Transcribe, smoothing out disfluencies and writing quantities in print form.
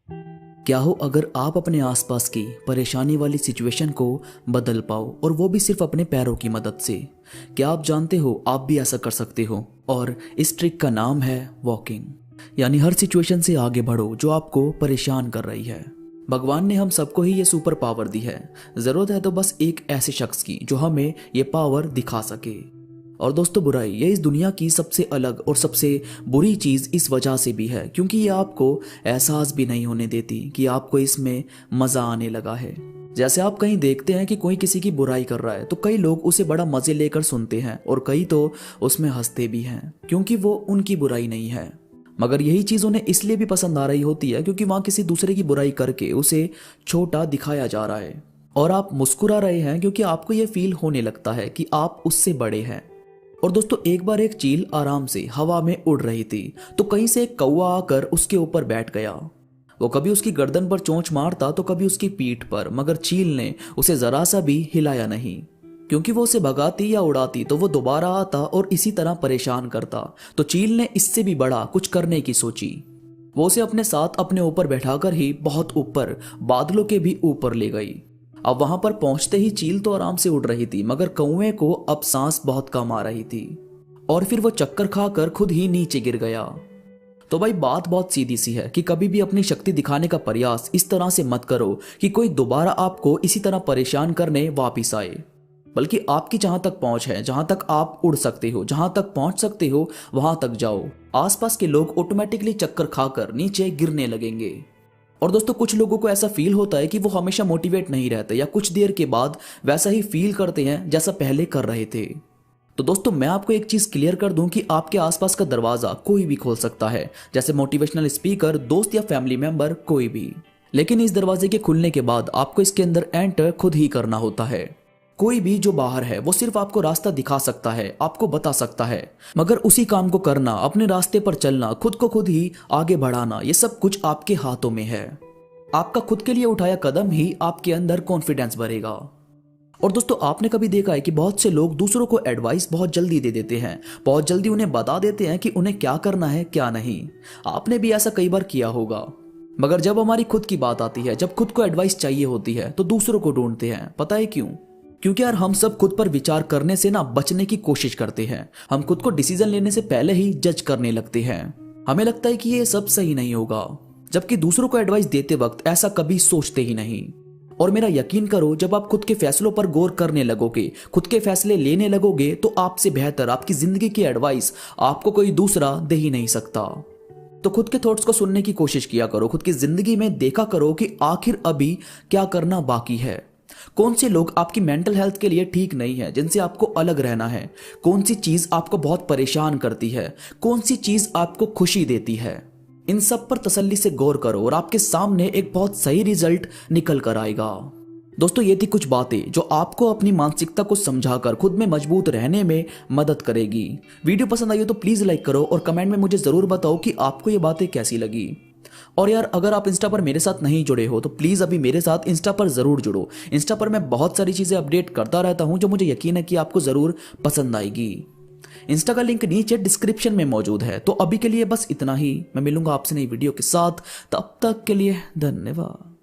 क्या हो अगर आप अपने आसपास की परेशानी वाली सिचुएशन को बदल पाओ, और वो भी सिर्फ अपने पैरों की मदद से। क्या आप जानते हो आप भी ऐसा कर सकते हो, और इस ट्रिक का नाम है वॉकिंग। यानी हर सिचुएशन से आगे बढ़ो जो आपको परेशान कर रही है। भगवान ने हम सबको ही ये सुपर पावर दी है, जरूरत है तो बस एक ऐसे शख्स की जो हमें ये पावर दिखा सके। और दोस्तों, बुराई ये इस दुनिया की सबसे अलग और सबसे बुरी चीज़ इस वजह से भी है क्योंकि ये आपको एहसास भी नहीं होने देती कि आपको इसमें मज़ा आने लगा है। जैसे आप कहीं देखते हैं कि कोई किसी की बुराई कर रहा है तो कई लोग उसे बड़ा मज़े लेकर सुनते हैं और कई तो उसमें हंसते भी हैं क्योंकि वो उनकी बुराई नहीं है। मगर यही चीज़ उन्हें इसलिए भी पसंद आ रही होती है क्योंकि वहाँ किसी दूसरे की बुराई करके उसे छोटा दिखाया जा रहा है, और आप मुस्कुरा रहे हैं क्योंकि आपको ये फील होने लगता है कि आप उससे बड़े हैं। और दोस्तों, एक बार एक चील आराम से हवा में उड़ रही थी तो कहीं से एक कौवा आकर उसके ऊपर बैठ गया। वो कभी उसकी गर्दन पर चोंच मारता तो कभी उसकी पीठ पर, मगर चील ने उसे जरा सा भी हिलाया नहीं क्योंकि वो उसे भगाती या उड़ाती तो वो दोबारा आता और इसी तरह परेशान करता। तो चील ने इससे भी बड़ा कुछ करने की सोची। वो उसे अपने साथ अपने ऊपर बैठाकर ही बहुत ऊपर, बादलों के भी ऊपर ले गई। अब वहां पर पहुंचते ही चील तो आराम से उड़ रही थी, मगर कौवे को अब सांस बहुत कम आ रही थी और फिर वो चक्कर खाकर खुद ही नीचे गिर गया। तो भाई, बात बहुत सीधी सी है कि कभी भी अपनी शक्ति दिखाने का प्रयास इस तरह से मत करो कि कोई दोबारा आपको इसी तरह परेशान करने वापिस आए। बल्कि आपकी जहां तक पहुंच है, जहां तक आप उड़ सकते हो, जहां तक पहुंच सकते हो, वहां तक जाओ। आसपास के लोग ऑटोमेटिकली चक्कर खाकर नीचे गिरने लगेंगे। और दोस्तों, कुछ लोगों को ऐसा फील होता है कि वो हमेशा मोटिवेट नहीं रहते या कुछ देर के बाद वैसा ही फील करते हैं जैसा पहले कर रहे थे। तो दोस्तों, मैं आपको एक चीज क्लियर कर दूं कि आपके आसपास का दरवाजा कोई भी खोल सकता है, जैसे मोटिवेशनल स्पीकर, दोस्त या फैमिली मेंबर, कोई भी। लेकिन इस दरवाजे के खुलने के बाद आपको इसके अंदर एंटर खुद ही करना होता है। कोई भी जो बाहर है वो सिर्फ आपको रास्ता दिखा सकता है, आपको बता सकता है, मगर उसी काम को करना, अपने रास्ते पर चलना, खुद को खुद ही आगे बढ़ाना, ये सब कुछ आपके हाथों में है। आपका खुद के लिए उठाया कदम ही आपके अंदर कॉन्फिडेंस भरेगा। और दोस्तों, आपने कभी देखा है कि बहुत से लोग दूसरों को एडवाइस बहुत जल्दी दे देते हैं, बहुत जल्दी उन्हें बता देते हैं कि उन्हें क्या करना है क्या नहीं। आपने भी ऐसा कई बार किया होगा। मगर जब हमारी खुद की बात आती है, जब खुद को एडवाइस चाहिए होती है, तो दूसरों को ढूंढते हैं। पता है क्यों? क्योंकि यार, हम सब खुद पर विचार करने से ना बचने की कोशिश करते हैं। हम खुद को डिसीजन लेने से पहले ही जज करने लगते हैं। हमें लगता है कि ये सब सही नहीं होगा, जबकि दूसरों को एडवाइस देते वक्त ऐसा कभी सोचते ही नहीं। और मेरा यकीन करो, जब आप खुद के फैसलों पर गौर करने लगोगे, खुद के फैसले लेने लगोगे, तो आपसे बेहतर आपकी जिंदगी की एडवाइस आपको कोई दूसरा दे ही नहीं सकता। तो खुद के थॉट्स को सुनने की कोशिश किया करो, खुद की जिंदगी में देखा करो कि आखिर अभी क्या करना बाकी है। कौन से लोग आपकी मेंटल हेल्थ के लिए ठीक नहीं है, जिनसे आपको अलग रहना है। कौन सी चीज आपको बहुत परेशान करती है, कौन सी चीज आपको खुशी देती है। इन सब पर तसल्ली से गौर करो और आपके सामने एक बहुत सही रिजल्ट निकल कर आएगा। दोस्तों, ये थी कुछ बातें जो आपको अपनी मानसिकता को समझाकर खुद में मजबूत रहने में मदद करेगी। वीडियो पसंद आई हो तो प्लीज लाइक करो और कमेंट में मुझे जरूर बताओ कि आपको ये बातें कैसी लगी। और यार, अगर आप इंस्टा पर मेरे साथ नहीं जुड़े हो तो प्लीज अभी मेरे साथ इंस्टा पर जरूर जुड़ो। इंस्टा पर मैं बहुत सारी चीजें अपडेट करता रहता हूं जो मुझे यकीन है कि आपको जरूर पसंद आएगी। इंस्टा का लिंक नीचे डिस्क्रिप्शन में मौजूद है। तो अभी के लिए बस इतना ही। मैं मिलूंगा आपसे नई वीडियो के साथ, तब तक के लिए धन्यवाद।